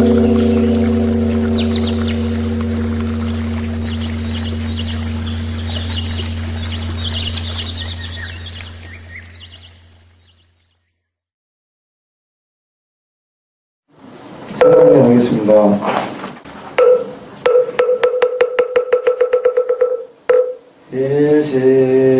하겠습니다. 일심정에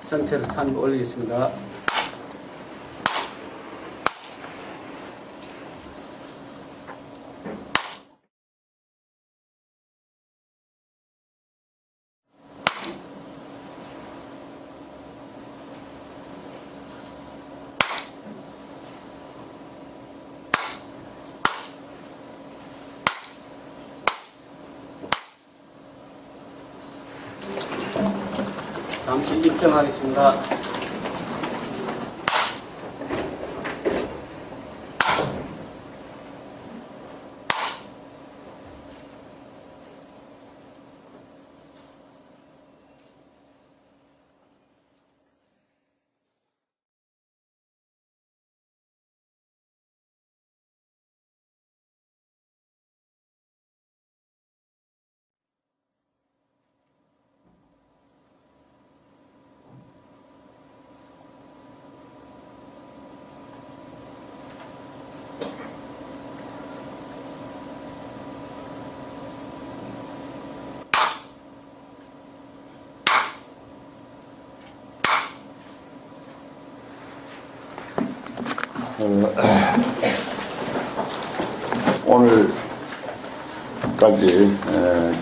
상체를 산 올리겠습니다. 잠시 입장하겠습니다. 오늘까지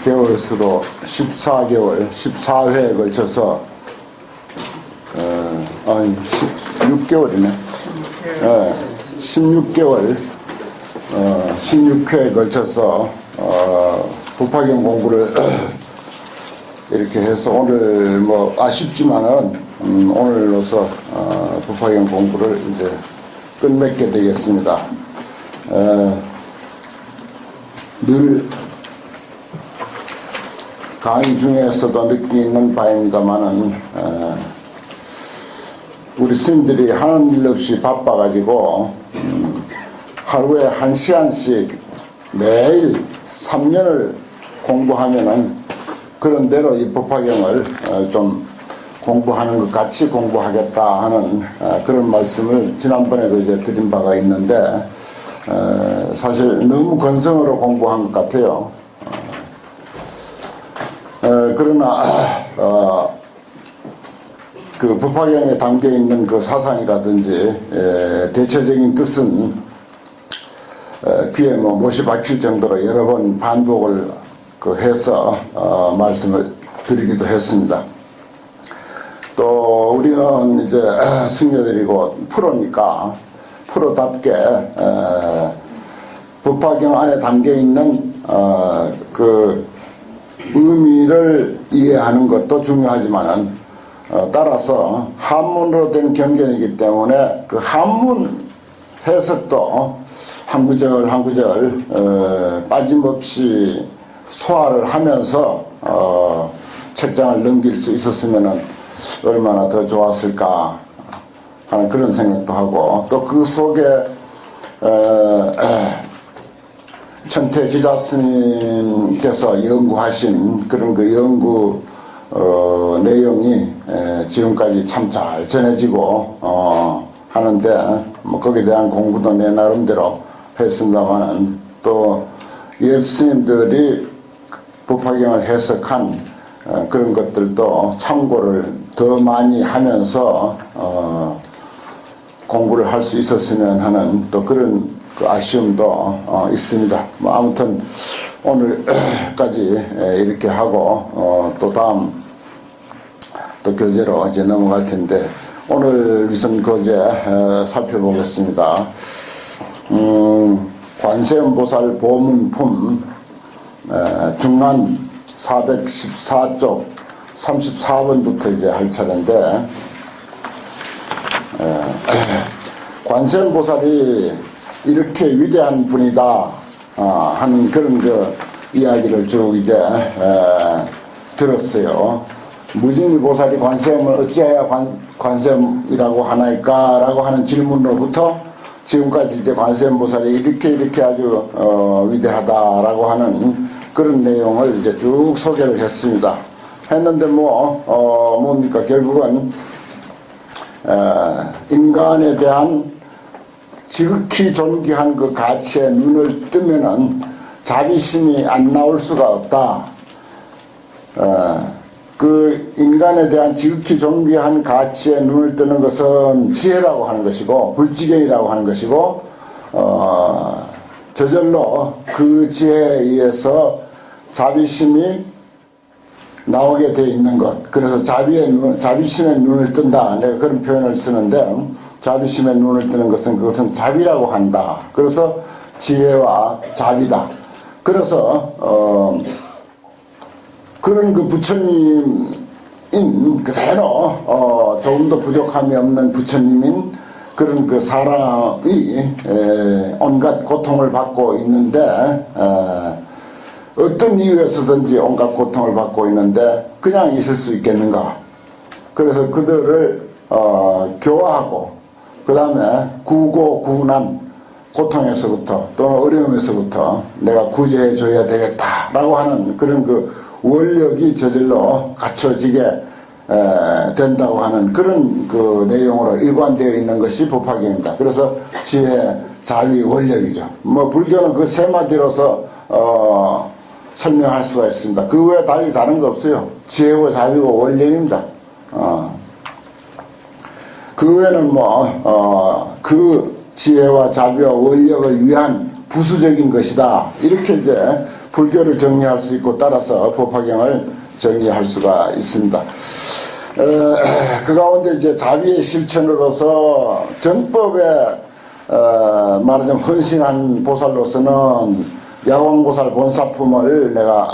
개월수로 14개월, 14회에 걸쳐서 16개월이네. 16개월, 16회에 걸쳐서 법화경 공부를 이렇게 해서 오늘 뭐 아쉽지만은 오늘로서 법화경 공부를 이제 끝맺게 되겠습니다. 늘 강의 중에서도 느끼는 바입니다만은 우리 스님들이 하는 일 없이 바빠가지고 하루에 1시간씩 매일 3년을 공부하면은 그런 대로 이 법화경을 좀 공부하는 것 같이 공부하겠다 하는 그런 말씀을 지난번에도 이제 드린 바가 있는데 사실 너무 건성으로 공부한 것 같아요. 그러나 그 법화경에 담겨 있는 그 사상이라든지 대체적인 뜻은 귀에 뭐 못이 박힐 정도로 여러 번 반복을 해서 말씀을 드리기도 했습니다. 또 우리는 이제 승려들이고 프로니까 프로답게 법화경 안에 담겨 있는 그 의미를 이해하는 것도 중요하지만은 따라서 한문으로 된 경전이기 때문에 그 한문 해석도 한 구절 한 구절 빠짐없이 소화를 하면서 책장을 넘길 수 있었으면은 얼마나 더 좋았을까 하는 그런 생각도 하고, 또 그 속에 천태지자 스님께서 연구하신 그런 그 연구 내용이 지금까지 참 잘 전해지고 하는데, 뭐 거기에 대한 공부도 내 나름대로 했습니다만은, 또 예스님들이 법화경을 해석한 그런 것들도 참고를 더 많이 하면서 공부를 할 수 있었으면 하는 또 그런 그 아쉬움도 있습니다. 뭐 아무튼 오늘까지 이렇게 하고 또 다음 또 교재로 이제 넘어갈 텐데, 오늘 위선 교재 살펴보겠습니다. 관세음보살 보문품 중간 414쪽 34번부터 이제 할 차례인데, 관세음보살이 이렇게 위대한 분이다 하는 그런 그 이야기를 쭉 이제 들었어요. 무진리보살이 관세음을 어찌하여 관세음이라고 하나이까 라고 하는 질문으로부터 지금까지 이제 관세음보살이 이렇게 아주 위대하다라고 하는 그런 내용을 이제 쭉 소개를 했습니다. 했는데 뭡니까? 결국은 인간에 대한 지극히 존귀한 그 가치에 눈을 뜨면은 자비심이 안 나올 수가 없다. 그 인간에 대한 지극히 존귀한 가치에 눈을 뜨는 것은 지혜라고 하는 것이고, 불지경이라고 하는 것이고, 저절로 그 지혜에 의해서 자비심이 나오게 돼 있는 것. 그래서 자비심에 눈을 뜬다. 내가 그런 표현을 쓰는데, 자비심에 눈을 뜨는 것은 그것은 자비라고 한다. 그래서 지혜와 자비다. 그래서 그런 그 부처님인 그대로 조금도 부족함이 없는 부처님인 그런 그 사람이 온갖 고통을 받고 있는데, 어떤 이유에서든지 온갖 고통을 받고 있는데 그냥 있을 수 있겠는가. 그래서 그들을 교화하고, 그 다음에 구고구난, 고통에서부터 또는 어려움에서부터 내가 구제해 줘야 되겠다라고 하는 그런 그 원력이 저절로 갖춰지게 된다고 하는 그런 그 내용으로 일관되어 있는 것이 법화경입니다. 그래서 지혜, 자비, 원력이죠. 뭐 불교는 그 세 마디로서 설명할 수가 있습니다. 그 외에 달리 다른 거 없어요. 지혜고 자비고 원력입니다. 그 외에는 그 지혜와 자비와 원력을 위한 부수적인 것이다. 이렇게 이제 불교를 정리할 수 있고 따라서 법화경을 정리할 수가 있습니다. 그 가운데 이제 자비의 실천으로서 전법에 말하자면 헌신한 보살로서는 야광보살 본사품을 내가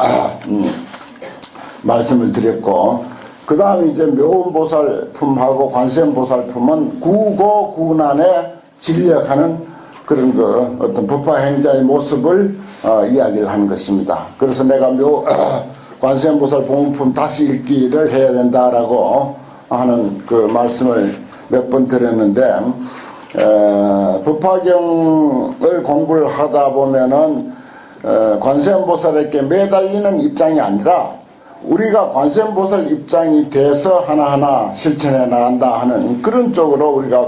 말씀을 드렸고, 그 다음에 이제 묘운보살품하고 관세음보살품은 구고구난에 진력하는 그런 그 어떤 법화행자의 모습을 이야기를 하는 것입니다. 그래서 내가 관세음보살 본품 다시 읽기를 해야 된다라고 하는 그 말씀을 몇 번 드렸는데, 법화경을 공부를 하다 보면은 관세음보살에게 매달리는 입장이 아니라 우리가 관세음보살 입장이 돼서 하나하나 실천해 나간다 하는 그런 쪽으로 우리가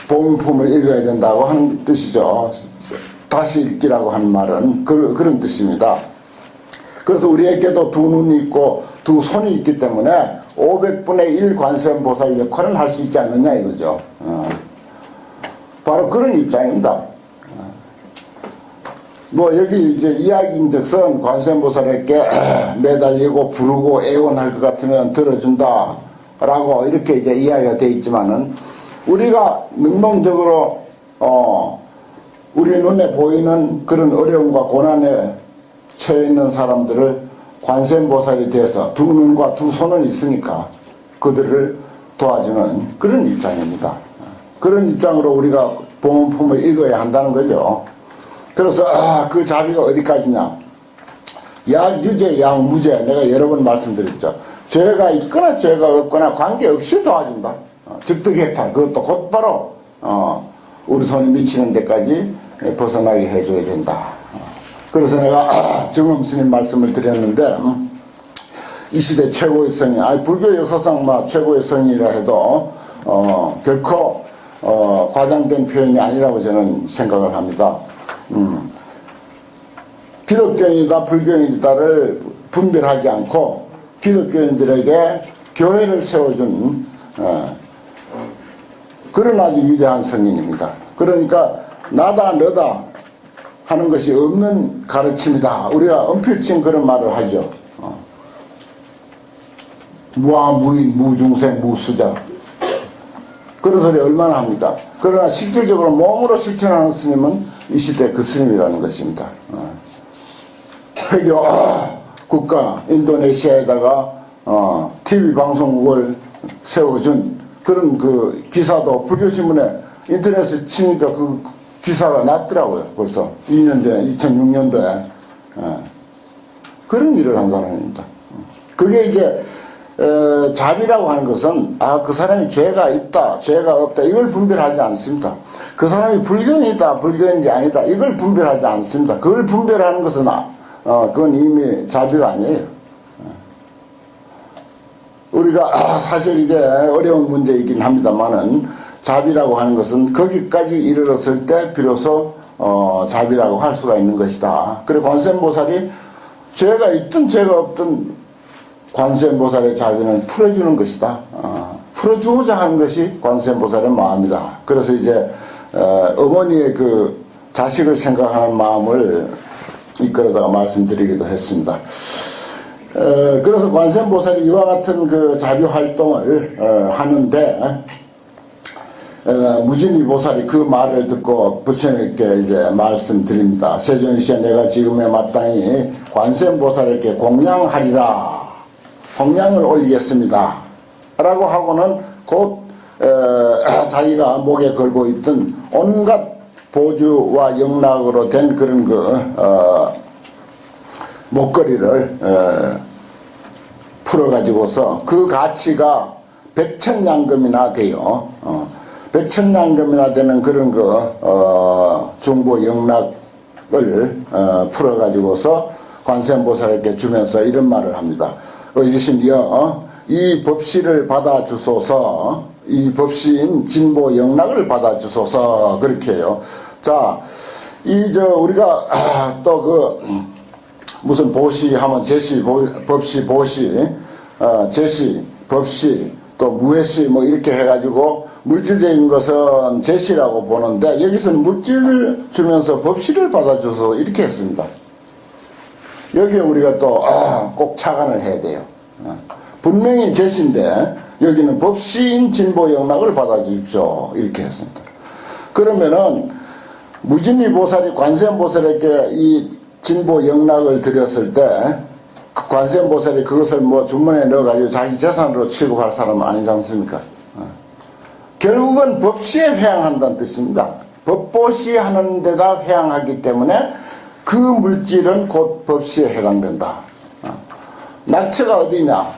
본품을 읽어야 된다고 하는 뜻이죠. 다시 읽기라고 하는 말은 그런 뜻입니다. 그래서 우리에게도 두 눈이 있고 두 손이 있기 때문에 500분의 1 관세음보살 역할은 할 수 있지 않느냐 이거죠. 바로 그런 입장입니다. 뭐 여기 이제 이야기인즉슨 관세음보살에게 매달리고 부르고 애원할 것 같으면 들어준다 라고 이렇게 이제 이야기가 되어 있지만은, 우리가 능동적으로 우리 눈에 보이는 그런 어려움과 고난에 처해 있는 사람들을 관세음보살이 돼서 두 눈과 두 손은 있으니까 그들을 도와주는 그런 입장입니다. 그런 입장으로 우리가 본품을 읽어야 한다는 거죠. 그래서 그 자비가 어디까지냐, 약유죄 약무죄, 내가 여러 번 말씀드렸죠. 죄가 있거나 죄가 없거나 관계없이 도와준다. 즉득해탈, 그것도 곧바로 우리 손이 미치는 데까지 벗어나게 해줘야 된다. 그래서 내가 정엄스님 말씀을 드렸는데, 이 시대 최고의 성인, 불교 역사상 최고의 성인이라 해도 결코 과장된 표현이 아니라고 저는 생각을 합니다. 기독교인이다 불교인이다를 분별하지 않고 기독교인들에게 교회를 세워준 그런 아주 위대한 성인입니다. 그러니까 나다 너다 하는 것이 없는 가르침이다. 우리가 엄필칭 그런 말을 하죠. 무아무인 무중생 무수자, 그런 소리 얼마나 합니다. 그러나 실질적으로 몸으로 실천하는 스님은 이 시대 그 스님이라는 것입니다. 회교 국가 인도네시아에다가 TV 방송국을 세워준 그런 그 기사도 불교신문에 인터넷에 치니까 그 기사가 났더라고요. 벌써 2년 전에 2006년도에 그런 일을 한 사람입니다. 그게 이제 자비라고 하는 것은 그 사람이 죄가 있다 죄가 없다 이걸 분별하지 않습니다. 그 사람이 불교인이다 불교인이 아니다 이걸 분별하지 않습니다. 그걸 분별하는 것은 그건 이미 자비가 아니에요. 우리가 사실 이게 어려운 문제이긴 합니다만은, 자비라고 하는 것은 거기까지 이르렀을 때 비로소 자비라고 할 수가 있는 것이다. 그리고 관세음보살이 죄가 있든 죄가 없든 관세음보살의 자비는 풀어주는 것이다. 풀어주고자 하는 것이 관세음보살의 마음이다. 그래서 이제 어머니의 그 자식을 생각하는 마음을 이끌어다가 말씀드리기도 했습니다. 그래서 관세음보살이 이와 같은 그 자비 활동을 하는데, 무진이 보살이 그 말을 듣고 부처님께 이제 말씀드립니다. 세존시에 내가 지금에 마땅히 관세음보살에게 공양하리라, 공양을 올리겠습니다 라고 하고는 곧 자기가 목에 걸고 있던 온갖 보주와 영락으로 된 그런 목걸이를 풀어가지고서 그 가치가 100,000양금이나 돼요. 100,000양금이나 되는 그런 중보 영락을 풀어가지고서 관세음보살에게 주면서 이런 말을 합니다. 어지신이여, 이 법시를 받아주소서, 이 법시인 진보 영락을 받아주소서, 그렇게 해요. 자, 우리가 또 무슨 보시 하면 제시, 법시, 보시, 제시, 법시, 또 무해시 뭐 이렇게 해가지고 물질적인 것은 제시라고 보는데 여기서는 물질을 주면서 법시를 받아줘서 이렇게 했습니다. 여기에 우리가 또 꼭 착안을 해야 돼요. 분명히 제시인데 여기는 법시인 진보 영락을 받아주십시오 이렇게 했습니다. 그러면은 무진리 보살이 관세음 보살에게 이 진보 영락을 드렸을 때 관세음 보살이 그것을 뭐 주머니에 넣어가지고 자기 재산으로 취급할 사람은 아니지 않습니까? 결국은 법시에 회항한다는 뜻입니다. 법보시 하는 데다 회항하기 때문에 그 물질은 곧 법시에 해당된다. 낙처가 어디냐,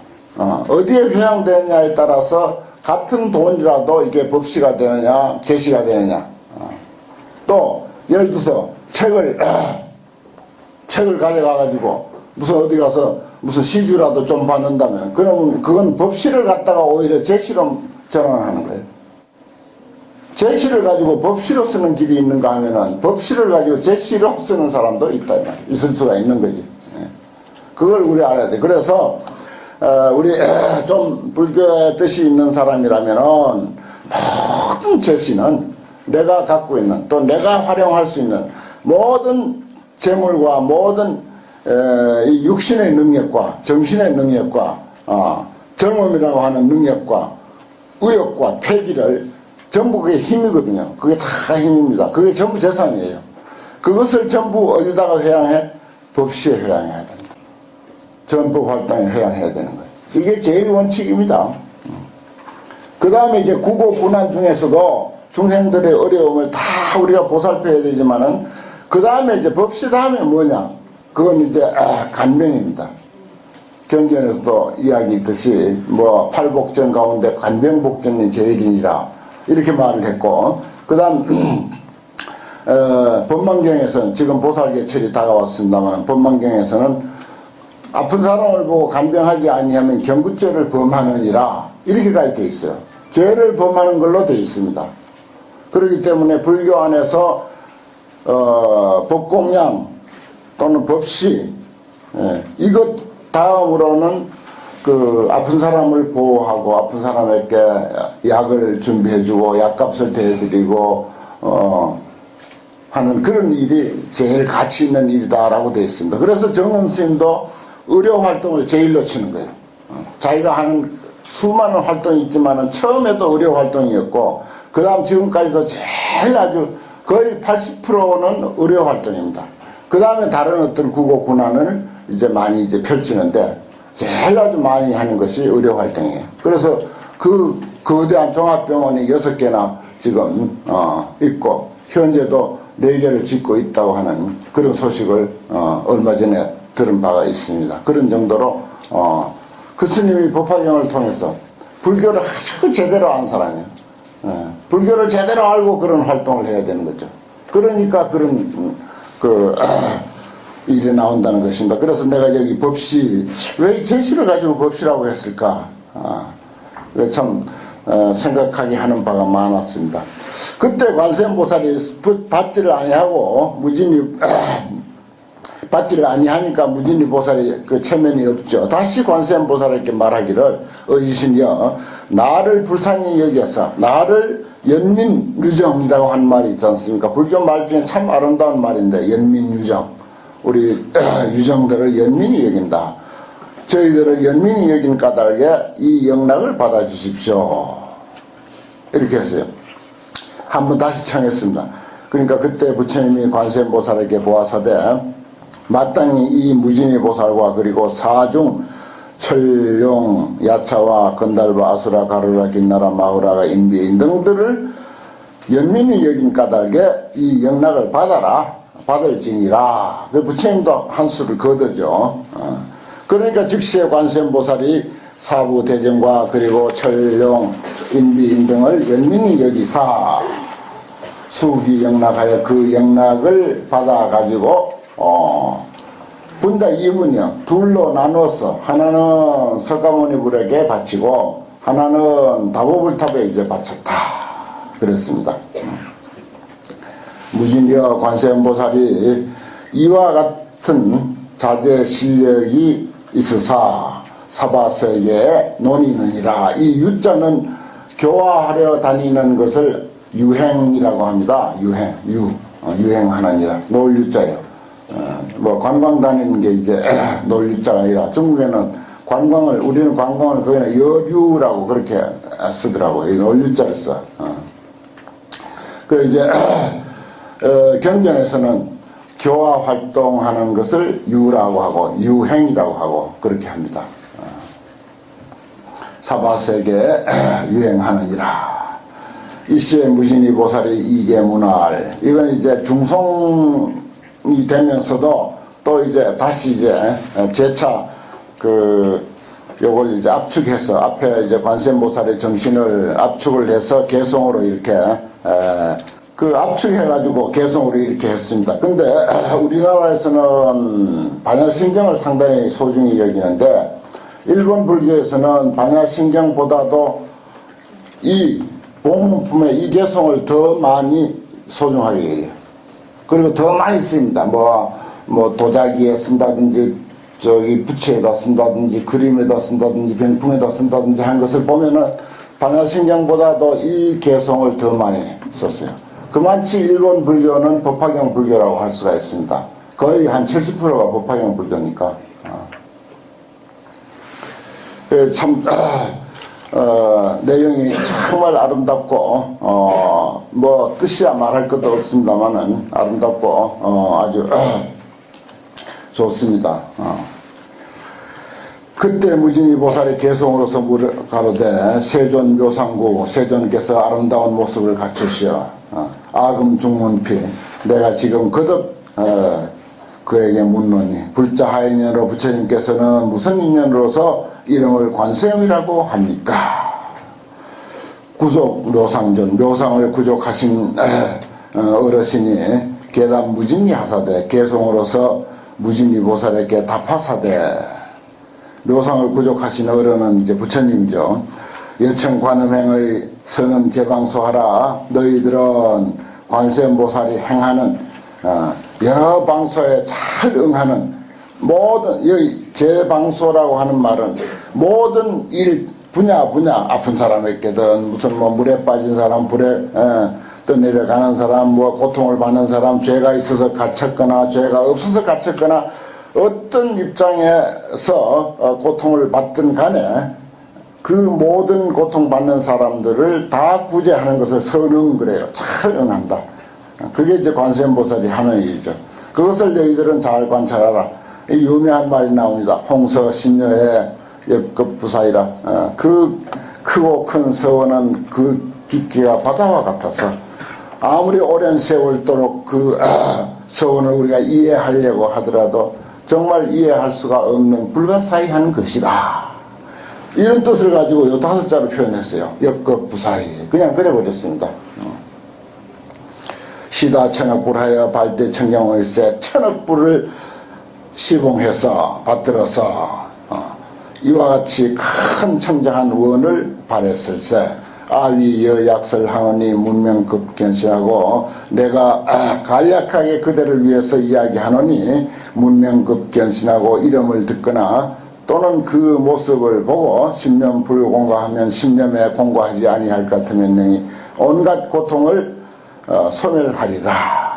어디에 회항되느냐에 따라서 같은 돈이라도 이게 법시가 되느냐 제시가 되느냐. 또 예를 들어서 책을 가져가 가지고 무슨 어디 가서 무슨 시주라도 좀 받는다면 그러면 그건 법시를 갖다가 오히려 제시로 전환하는 거예요. 제시를 가지고 법시로 쓰는 길이 있는가 하면은 법시를 가지고 제시로 쓰는 사람도 있다 이 말이에요. 있을 수가 있는 거지. 그걸 우리 알아야 돼. 그래서 우리 좀 불교의 뜻이 있는 사람이라면은 모든 제시는 내가 갖고 있는 또 내가 활용할 수 있는 모든 재물과 모든 이 육신의 능력과 정신의 능력과 젊음이라고 하는 능력과 의욕과 패기를 전부 그게 힘이거든요. 그게 다 힘입니다. 그게 전부 재산이에요. 그것을 전부 어디다가 회양해? 법시에 회양해야 됩니다. 전법 활동에 회양해야 되는 거예요. 이게 제일 원칙입니다. 그 다음에 이제 구고 군한 중에서도 중생들의 어려움을 다 우리가 보살펴야 되지만은 그 다음에 이제 법시 다음에 뭐냐? 그건 이제 간병입니다. 경전에서도 이야기 있듯이 뭐 팔복전 가운데 간병복전이 제일이니라 이렇게 말을 했고 그 다음 법망경에서는 지금 보살개철이 다가왔습니다만 법망경에서는 아픈 사람을 보고 간병하지 아니하면 경구죄를 범하느니라 이렇게까지 되어 있어요. 죄를 범하는 걸로 되어 있습니다. 그렇기 때문에 불교 안에서 법공양 또는 법시 이것 다음으로는 그 아픈 사람을 보호하고 아픈 사람에게 약을 준비해주고 약값을 대드리고 하는 그런 일이 제일 가치 있는 일이다라고 되어 있습니다. 그래서 정음스님도 의료 활동을 제일로 치는 거예요. 자기가 하는 수많은 활동이 있지만은 처음에도 의료 활동이었고 그 다음 지금까지도 제일 아주 거의 80%는 의료 활동입니다. 그 다음에 다른 어떤 국어 군안을 이제 많이 이제 펼치는데 제일 아주 많이 하는 것이 의료 활동이에요. 그래서 그 거대한 종합병원이 6개나 지금 있고 현재도 4개를 짓고 있다고 하는 그런 소식을 얼마 전에 들은 바가 있습니다. 그런 정도로 그 스님이 법화경을 통해서 불교를 아주 제대로 안 사람이에요. 불교를 제대로 알고 그런 활동을 해야 되는 거죠. 그러니까 그런 일이 나온다는 것입니다. 그래서 내가 여기 법시 왜 제시를 가지고 법시라고 했을까? 참 생각하게 하는 바가 많았습니다. 그때 관세음보살이 받지를 아니하고 무진이 받지를 아니하니까 무진리 보살이 그 체면이 없죠. 다시 관세음보살에게 말하기를 어이신여 나를 불쌍히 여겨서 나를 연민유정이라고 한 말이 있지 않습니까? 불교 말 중에 참 아름다운 말인데 연민유정 우리 유정들을 연민이 여긴다. 저희들을 연민이 여긴 까닭에 이 영락을 받아주십시오. 이렇게 했어요. 한번 다시 청했습니다. 그러니까 그때 부처님이 관세음보살에게 보아사대 마땅히 이 무진이 보살과 그리고 사중 철룡 야차와 건달바 아수라 가루라 긴나라 마우라가 인비인 등들을 연민이 여긴 까닭에 이 영락을 받을지니라. 그 부처님도 한 수를 거두죠. 그러니까 즉시에 관세음보살이 사부 대정과 그리고 철룡 인비인 등을 연민이 여기사 수기 영락하여 그 영락을 받아가지고 분자 2분이요. 둘로 나누어서 하나는 석가모니불에게 바치고 하나는 다보불탑에 이제 바쳤다. 그랬습니다. 무진리와 관세음보살이 이와 같은 자제 실력이 있으사 사바세계에 논의느니라. 이 유자는 교화하려 다니는 것을 유행이라고 합니다. 유행하느니라. 놀 유자예요. 뭐 관광 다니는 게 이제 놀 유자가 아니라 중국에는 우리는 관광을 거기는 여류라고 그렇게 쓰더라고요. 놀 유자를 써. 그 이제 경전에서는 교화 활동하는 것을 유라고 하고 유행이라고 하고 그렇게 합니다. 사바세계에 유행하느니라. 이시의 무진이 보살이 이계문활. 이건 이제 중송이 되면서도 또 이제 다시 이제 재차 요걸 이제 압축해서 앞에 이제 관세음보살의 정신을 압축을 해서 개성으로 이렇게 그 압축해가지고 개성으로 이렇게 했습니다. 근데 우리나라에서는 반야신경을 상당히 소중히 여기는데 일본 불교에서는 반야신경보다도 이 공문품의 이 개성을 더 많이 소중하게 여겨요. 그리고 더 많이 씁니다. 뭐 도자기에 쓴다든지 저기 부채에다 쓴다든지 그림에다 쓴다든지 병풍에다 쓴다든지 한 것을 보면은 반야신경보다도 이 개성을 더 많이 썼어요. 그만치 일본 불교는 법화경 불교라고 할 수가 있습니다. 거의 한 70%가 법화경 불교니까. 참 내용이 정말 아름답고 뭐 뜻이야 말할 것도 없습니다만은 아름답고 아주 좋습니다. 그때 무진이 보살의 개성으로서 가로되 세존 묘상구 세존께서 아름다운 모습을 갖추시어 아금 중문피 내가 지금 거듭 그에게 묻노니 불자 하인연으로 부처님께서는 무슨 인연으로서 이름을 관세음이라고 합니까? 구족 묘상존 묘상을 구족하신 어르신이 계단 무진이 하사되 개성으로서 무진이 보살에게 답하사되 묘상을 구족하신 어른은 이제 부처님이죠. 여청 관음행의 선음 제방소하라. 너희들은 관세음보살이 행하는 여러 방소에 잘 응하는 모든 여기 제방소라고 하는 말은 모든 일 분야 아픈 사람에게든 무슨 뭐 물에 빠진 사람 불에 떠내려가는 사람 뭐 고통을 받는 사람 죄가 있어서 갇혔거나 죄가 없어서 갇혔거나 어떤 입장에서 고통을 받든 간에 그 모든 고통받는 사람들을 다 구제하는 것을 선응 그래요. 잘 응한다. 그게 이제 관세음보살이 하는 일이죠. 그것을 너희들은 잘 관찰하라. 이 유명한 말이 나옵니다. 홍서 신녀의 역급부사이라. 그 크고 큰 서원은 그 깊이가 바다와 같아서 아무리 오랜 세월도록 그 서원을 우리가 이해하려고 하더라도 정말 이해할 수가 없는 불가사의한 것이다. 이런 뜻을 가지고 요 5자로 표현했어요. 역급부사이. 그냥 그래버렸습니다. 시다 천억불하여 발대 청경을세 천억불을 시봉해서 받들어서 이와 같이 큰 청정한 원을 발했을세 아위 여약설하오니 문명급 견신하고 내가 간략하게 그대를 위해서 이야기하노니 문명급 견신하고 이름을 듣거나 또는 그 모습을 보고 신념 불공과하면 신념에 공과하지 아니할 것 같으면 능히 온갖 고통을 소멸하리라.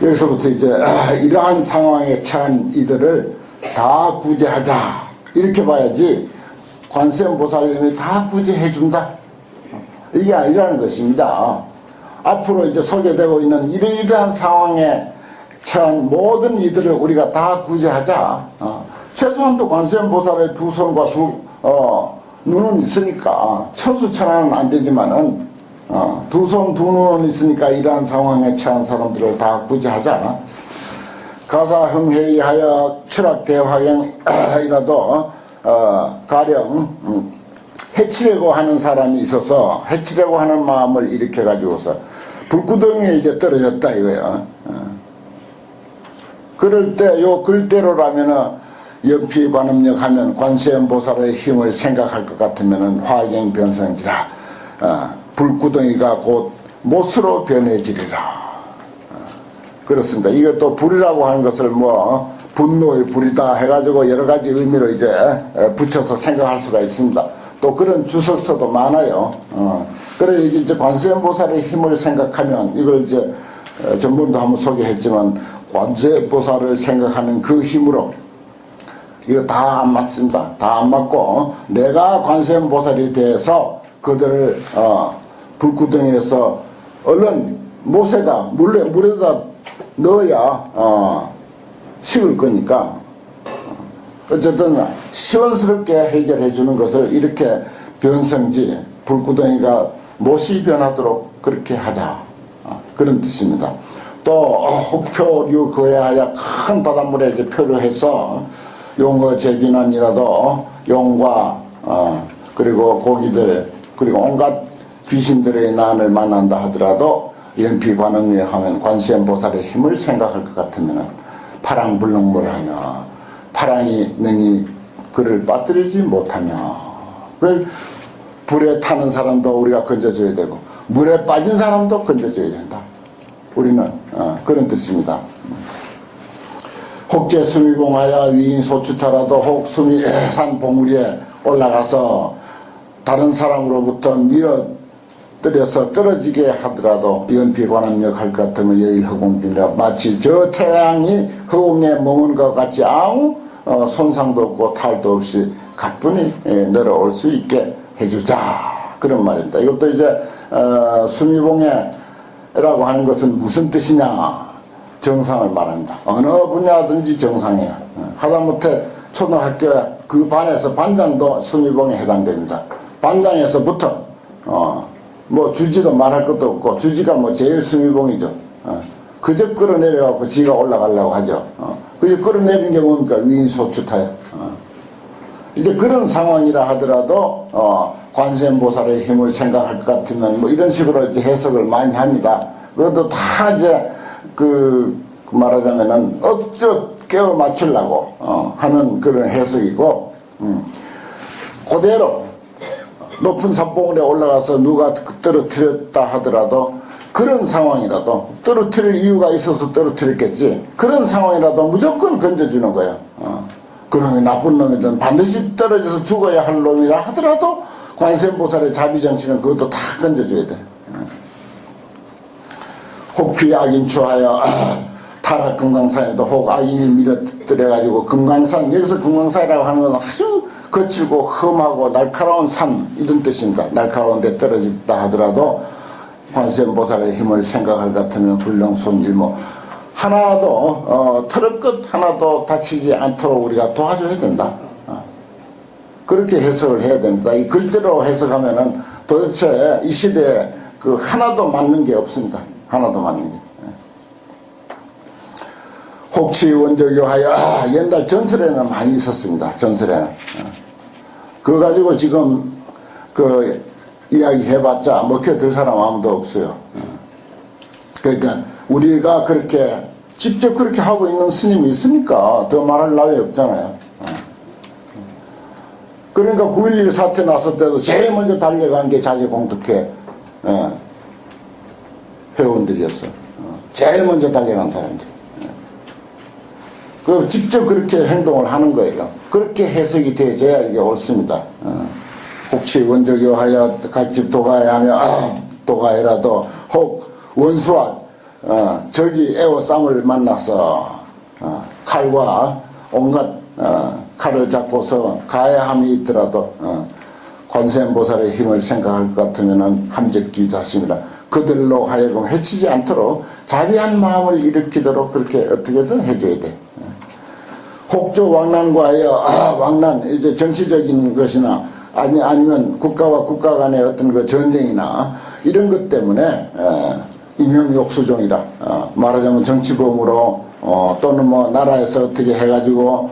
여기서부터 이제 이러한 상황에 처한 이들을 다 구제하자 이렇게 봐야지 관세음보살님이 다 구제해준다 이게 아니라는 것입니다. 앞으로 이제 소개되고 있는 이러한 상황에 처한 모든 이들을 우리가 다 구제하자. 최소한도 관세음보살의 두 손과 두 눈은 있으니까 천수천하는 안 되지만은 두 손 두 눈은 있으니까 이러한 상황에 처한 사람들을 다 구제하자. 가사흥회의하여 추락대화경이라도 가령 해치려고 하는 사람이 있어서 해치려고 하는 마음을 일으켜 가지고서 불구덩이에 이제 떨어졌다 이거예요. 그럴 때 요 글대로라면은 연피관음력 하면 관세음보살의 힘을 생각할 것 같으면은 화경변성지라 불구덩이가 곧 못으로 변해지리라. 그렇습니다. 이게 또 불이라고 하는 것을 뭐 분노의 불이다 해가지고 여러 가지 의미로 이제 붙여서 생각할 수가 있습니다. 또 그런 주석서도 많아요. 그래 이제 관세음보살의 힘을 생각하면 이걸 이제 전번도 한번 소개했지만 관세음보살을 생각하는 그 힘으로 이거 다 안 맞습니다. 다 안 맞고 내가 관세음보살이 돼서 그들을 불구덩이에서 얼른 모세가 물에다 넣어야 식을 거니까 어쨌든 시원스럽게 해결해 주는 것을 이렇게 변성지 불구덩이가 못이 변하도록 그렇게 하자, 그런 뜻입니다. 또 혹표류 그에 하여 큰 바닷물에 이제 표류해서 용어 제비난이라도 용과 그리고 고기들 그리고 온갖 귀신들의 난을 만난다 하더라도 연피관음에 하면 관세음보살의 힘을 생각할 것 같으면 파랑불능물하며 파랑이 능히 그를 빠뜨리지 못하며 그 불에 타는 사람도 우리가 건져줘야 되고 물에 빠진 사람도 건져줘야 된다. 우리는 그런 뜻입니다. 혹제 수미봉하여 위인 소추타라도 혹 수미 산 봉우리에 올라가서 다른 사람으로부터 밀어뜨려서 떨어지게 하더라도 연피 관함력 할 것 같으면 여일 허공빈이라 마치 저 태양이 허공에 머문 것 같이 아무 손상도 없고 탈도 없이 가뿐히 내려올 수 있게 해주자, 그런 말입니다. 이것도 이제 수미봉해라고 하는 것은 무슨 뜻이냐, 정상을 말합니다. 어느 분야든지 정상이야. 하다못해 초등학교 그 반에서 반장도 수미봉에 해당됩니다. 반장에서부터 뭐 주지도 말할 것도 없고 주지가 뭐 제일 수미봉이죠. 그저 끌어내려갖고 지가 올라가려고 하죠. 그저 끌어내리는 게 뭡니까? 위인소추타요. 이제 그런 상황이라 하더라도 관세음보살의 힘을 생각할 것 같으면 뭐 이런 식으로 이제 해석을 많이 합니다. 그것도 다 이제 말하자면은 억지로 깨워 맞추려고 하는 그런 해석이고, 그대로 높은 산봉우리에 올라가서 누가 떨어뜨렸다 하더라도 그런 상황이라도 떨어뜨릴 이유가 있어서 떨어뜨렸겠지, 그런 상황이라도 무조건 건져주는 거예요. 그놈이 나쁜 놈이든 반드시 떨어져서 죽어야 할 놈이라 하더라도 관세음보살의 자비정신은 그것도 다 건져줘야 돼. 혹피 악인추하여 타락 금강산에도 혹 악인이 밀어뜨려가지고 금강산, 여기서 금강산이라고 하는 건 아주 거칠고 험하고 날카로운 산 이런 뜻입니다. 날카로운 데 떨어졌다 하더라도 관세음보살의 힘을 생각할 것 같으면 불능손 일모 하나도 털끝 하나도 다치지 않도록 우리가 도와줘야 된다. 그렇게 해석을 해야 됩니다. 이 글대로 해석하면은 도대체 이 시대에 그 하나도 맞는 게 없습니다. 하나도 맞는 게. 혹시 원적요하여 옛날 전설에는 많이 있었습니다. 전설에는. 그거 가지고 지금 그 이야기 해봤자 먹혀들 사람 아무도 없어요. 그러니까 우리가 그렇게 직접 그렇게 하고 있는 스님이 있으니까 더 말할 나위 없잖아요. 그러니까 9.11 사태 났을 때도 제일 먼저 달려간 게 자제공덕회 회원들이었어. 제일 먼저 달려간 사람들. 그 직접 그렇게 행동을 하는 거예요. 그렇게 해석이 되어져야 이게 옳습니다. 혹시 원적요하여 같집 도가에 하며 도가에라도 혹 원수와 적이 애워싸움을 만나서 칼과 온갖 칼을 잡고서 가해함이 있더라도 관세음보살의 힘을 생각할 것 같으면 함적기 자심이라 그들로 하여금 해치지 않도록 자비한 마음을 일으키도록 그렇게 어떻게든 해줘야 돼. 혹조 왕난과 하여 왕난 이제 정치적인 것이나 아니면 국가와 국가 간의 어떤 그 전쟁이나 이런 것 때문에 임형욕수종이라 말하자면 정치범으로 또는 뭐 나라에서 어떻게 해가지고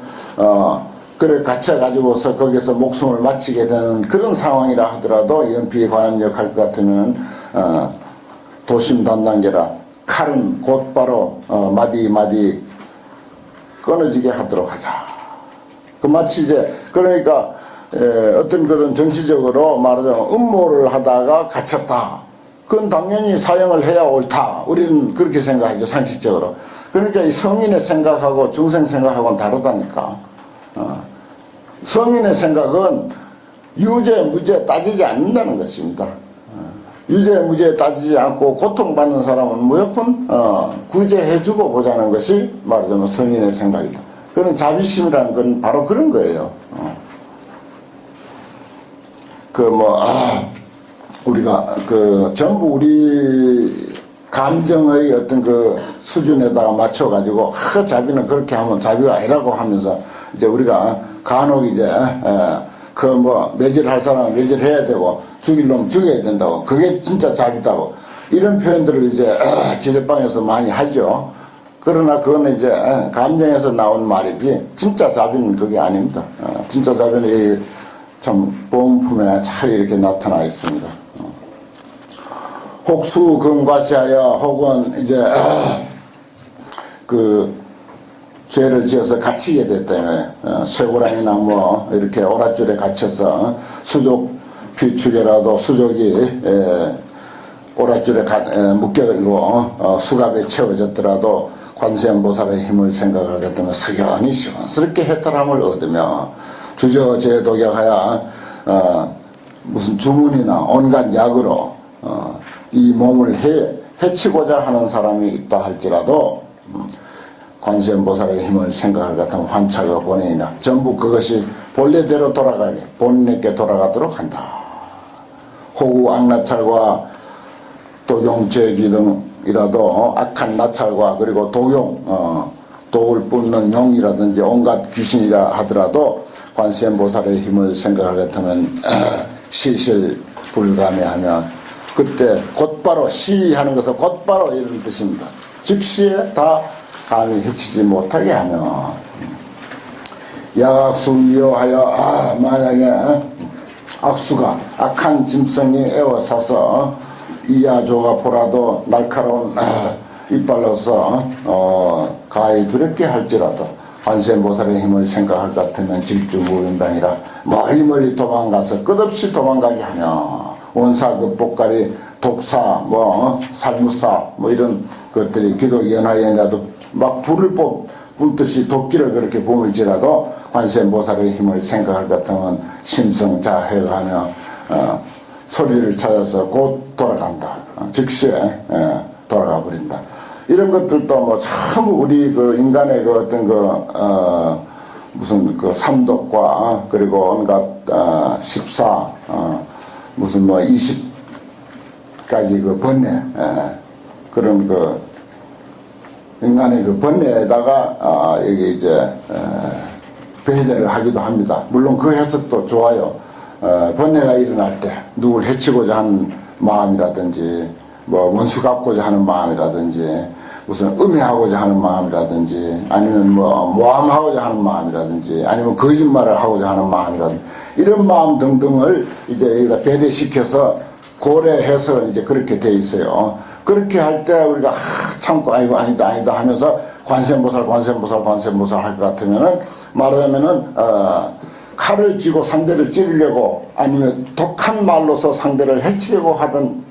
그래 갇혀가지고서 거기서 목숨을 마치게 되는 그런 상황이라 하더라도 연피에 관함력 할 것 같으면 도심단단계라 칼은 곧바로 마디마디 끊어지게 하도록 하자. 그 마치 이제 그러니까 어떤 그런 정치적으로 말하자면 음모를 하다가 갇혔다. 그건 당연히 사형을 해야 옳다. 우리는 그렇게 생각하죠. 상식적으로. 그러니까 이 성인의 생각하고 중생 생각하고는 다르다니까. 성인의 생각은 유죄, 무죄 따지지 않는다는 것입니다. 유죄, 무죄 따지지 않고 고통받는 사람은 무조건 구제해주고 보자는 것이 말하자면 성인의 생각이다. 그런 자비심이라는 건 바로 그런 거예요. 우리가 전부 우리 감정의 어떤 수준에다가 맞춰가지고 자비는 그렇게 하면 자비가 아니라고 하면서 이제 우리가 간혹 이제 매질할 사람은 매질해야 되고 죽일 놈 죽여야 된다고, 그게 진짜 자비다고, 이런 표현들을 이제 지뢰방에서 많이 하죠. 그러나 그건 이제 감정에서 나온 말이지 진짜 자비는 그게 아닙니다. 진짜 자비는 참 본품에 잘 이렇게 나타나 있습니다. 혹수 금과시하여, 혹은 이제 죄를 지어서 갇히게 됐다면, 쇠고랑이나 이렇게 오랏줄에 갇혀서 수족 비축에라도 수족이 오랏줄에 묶여있고 수갑에 채워졌더라도 관세음보살의 힘을 생각을 했다면 석연히 시원스럽게 해탈함을 얻으며 주저죄 독약하여 무슨 주문이나 온갖 약으로 이 몸을 해치고자 하는 사람이 있다 할지라도 관세음보살의 힘을 생각할 같으면 환차가 본인이나 전부 그것이 본래대로 돌아가게, 본인에게 돌아가도록 한다. 호구 악나찰과 독용죄기 등이라도 악한 나찰과 그리고 독을 뿜는 용이라든지 온갖 귀신이라 하더라도 관세음보살의 힘을 생각할 같으면 시실불감해하며, 그때 곧바로 시하는 것은 곧바로 이런 뜻입니다. 즉시에 다 감히 해치지 못하게 하며, 야악수 위호하여, 만약에 악수가, 악한 짐승이 에워싸서 이야조가 보라도 날카로운 이빨로서 가히 두렵게 할지라도 관세음보살의 힘을 생각할 것 같으면 질주무빙당이라 멀리 도망가서 끝없이 도망가게 하며, 원사급복가리 독사, 살무사, 이런 것들이 기독연화연자도 막 불을 뿜듯이 도끼를 그렇게 뿜을지라도 관세음보살의 힘을 생각할 것 같으면 심성자회하며 소리를 찾아서 곧 돌아간다. 즉시에 돌아가 버린다. 이런 것들도 참 우리 인간의 무슨 삼독과 그리고 온갖 14 무슨 20가지 번뇌, 그런 인간의 번뇌에다가 여기 이제 배대를 하기도 합니다. 물론 그 해석도 좋아요. 번뇌가 일어날 때 누굴 해치고자 하는 마음이라든지, 원수 갚고자 하는 마음이라든지, 무슨 음해하고자 하는 마음이라든지, 아니면 모함하고자 하는 마음이라든지, 아니면 거짓말을 하고자 하는 마음이라든지, 이런 마음 등등을 이제 여기다 배대시켜서 고려해서 이제 그렇게 돼 있어요. 그렇게 할 때 우리가 참고 아이고 아니다 하면서 관세음보살 할 것 같으면은, 말하자면은 칼을 쥐고 상대를 찌르려고, 아니면 독한 말로서 상대를 해치려고 하던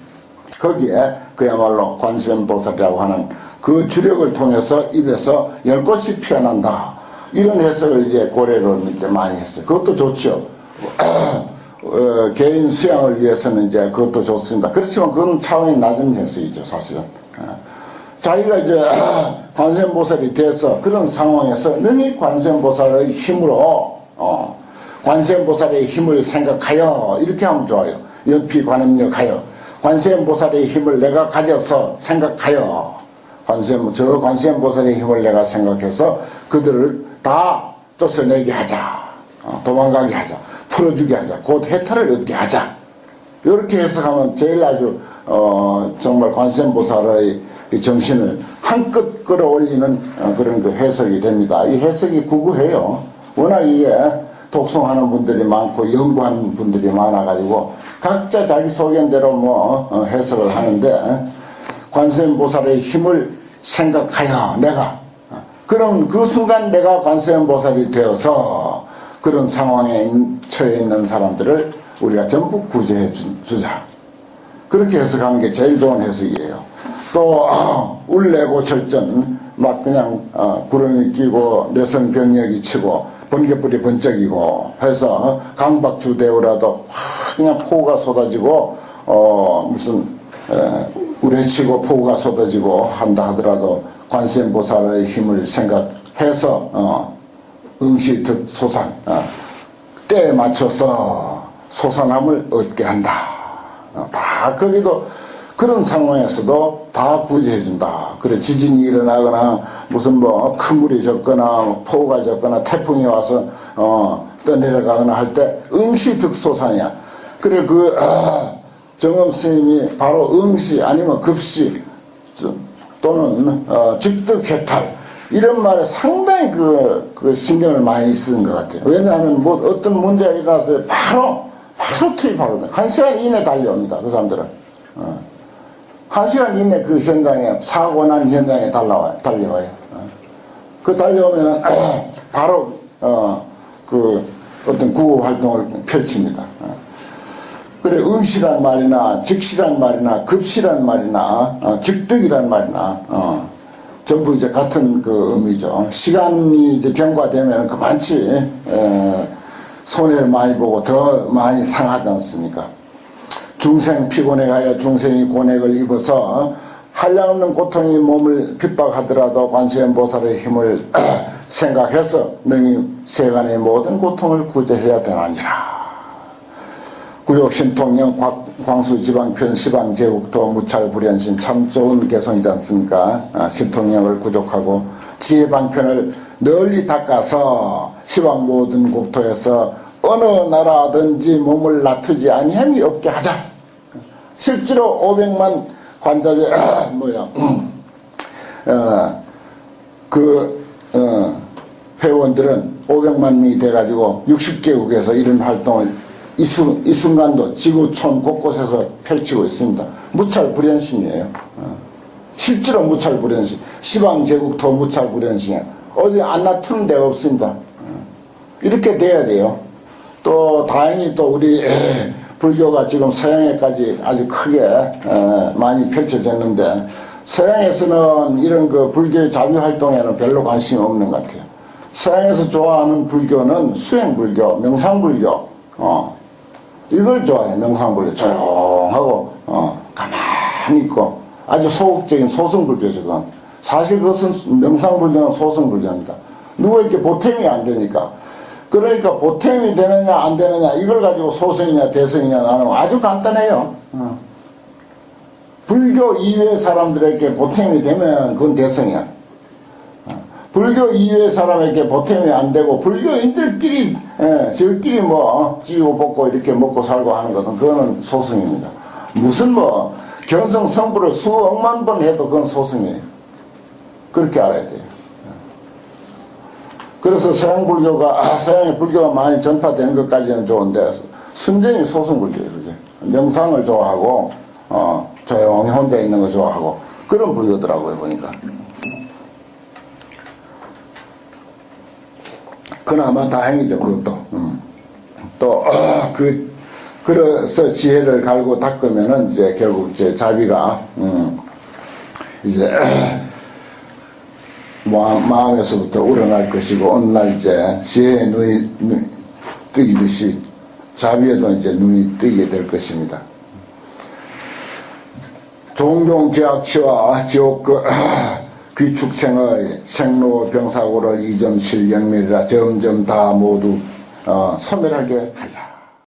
거기에 그야말로 관세음보살이라고 하는 그 주력을 통해서 입에서 열꽃이 피어난다, 이런 해석을 이제 고려로 이제 많이 했어요. 그것도 좋죠. 개인 수양을 위해서는 이제 그것도 좋습니다. 그렇지만 그건 차원이 낮은 해석이죠, 사실은. 자기가 이제 관세음보살이 돼서 그런 상황에서 능히 관세음보살의 힘으로 관세음보살의 힘을 생각하여, 이렇게 하면 좋아요. 연피관음력하여 관세음보살의 힘을 내가 가져서 생각하여, 저 관세음보살의 힘을 내가 생각해서 그들을 다 쫓아내게 하자, 도망가게 하자, 풀어주게 하자, 곧 해탈을 얻게 하자, 이렇게 해석하면 제일 아주 정말 관세음보살의 정신을 한껏 끌어올리는 그런 해석이 됩니다. 이 해석이 구구해요. 워낙 이게 독송하는 분들이 많고 연구하는 분들이 많아가지고 각자 자기 소견대로 해석을 하는데, 관세음보살의 힘을 생각하여 내가, 그럼 그 순간 내가 관세음보살이 되어서 그런 상황에 처해 있는 사람들을 우리가 전부 구제해 주자. 그렇게 해석하는 게 제일 좋은 해석이에요. 또 울레고철전, 막 그냥 구름이 끼고 내성병력이 치고 번개불이 번쩍이고 해서 강박주대우라도 확 그냥 폭우가 쏟아지고 무슨 우레치고 폭우가 쏟아지고 한다 하더라도 관세음보살의 힘을 생각해서 응시득소산 때에 맞춰서 소산함을 얻게 한다. 다 거기도 그런 상황에서도 다 구제해준다. 그래 지진이 일어나거나 무슨 뭐 큰 물이 졌거나 폭우가 졌거나 태풍이 와서 떠내려가거나 할 때 응시득소산이야. 그래 그 정엄 스님이 바로 응시 아니면 급시 또는 즉득해탈 이런 말에 상당히 그 신경을 많이 쓰는 것 같아요. 왜냐하면 뭐 어떤 문제가 일어나서 바로 투입하거든요. 1시간 이내 달려옵니다. 그 사람들은. 1시간 이내 그 현장에 사고 난 현장에 달려와요. 그 달려오면은 바로 그 어떤 구호 활동을 펼칩니다. 그래 응시란 말이나 즉시란 말이나 급시란 말이나 즉득이란 말이나 전부 이제 같은 그 의미죠. 시간이 이제 경과되면 그만치 손해를 많이 보고 더 많이 상하지 않습니까? 중생 피곤해 가야 중생이 고뇌를 입어서 한량없는 고통이 몸을 핍박하더라도 관세음보살의 힘을 생각해서 능히 세간의 모든 고통을 구제해야 되나니라. 구욕신통령 광수지방편 시방제국토 무찰불연신 참 좋은 개성이지 않습니까? 신통령을 구족하고 지혜방편을 널리 닦아서 시방 모든 국토에서 어느 나라든지 몸을 놔두지 아니함이 없게 하자. 실제로 500만 관자재 회원들은 500만 명이 돼가지고 60개국에서 이런 활동을 이 순간도 지구촌 곳곳에서 펼치고 있습니다. 무찰불연신이에요. 실제로 무찰불연신. 시방제국토 무찰불연신이에요. 어디 안 놔두는 데가 없습니다. 이렇게 돼야 돼요. 또 다행히 또 우리 불교가 지금 서양에까지 아주 크게 많이 펼쳐졌는데 서양에서는 이런 그 불교의 자비활동에는 별로 관심이 없는 것 같아요. 서양에서 좋아하는 불교는 수행불교, 명상불교 이걸 좋아해요. 명상불교 조용하고 가만히 있고 아주 소극적인 소승불교죠. 그건. 사실 그것은 명상불교는 소승불교입니다. 누구에게 보탬이 안 되니까. 그러니까 보탬이 되느냐 안 되느냐 이걸 가지고 소승이냐 대승이냐 나누면 아주 간단해요. 불교 이외의 사람들에게 보탬이 되면 그건 대승이야. 불교 이외의 사람에게 보탬이 안 되고 불교인들끼리 저끼리 뭐 찌고 볶고 이렇게 먹고 살고 하는 것은 그거는 소승입니다. 무슨 뭐 견성 성불을 수억만 번 해도 그건 소승이에요. 그렇게 알아야 돼요. 그래서 서양의 불교가 많이 전파되는 것까지는 좋은데 순전히 소승불교예요. 그게. 명상을 좋아하고 조용히 혼자 있는 거 좋아하고 그런 불교더라고요 보니까. 그나마 다행이죠. 그것도. 그래서 지혜를 갈고 닦으면은 이제 결국 이제 자비가 이제 마음에서부터 우러날 것이고 어느 날 이제 지혜의 눈이 뜨이듯이 자비에도 이제 눈이 뜨게 될 것입니다. 종종 제악치와 지옥 귀축생의 생로병사고를 이점실 영멸이라 점점 다 모두 소멸하게 하자.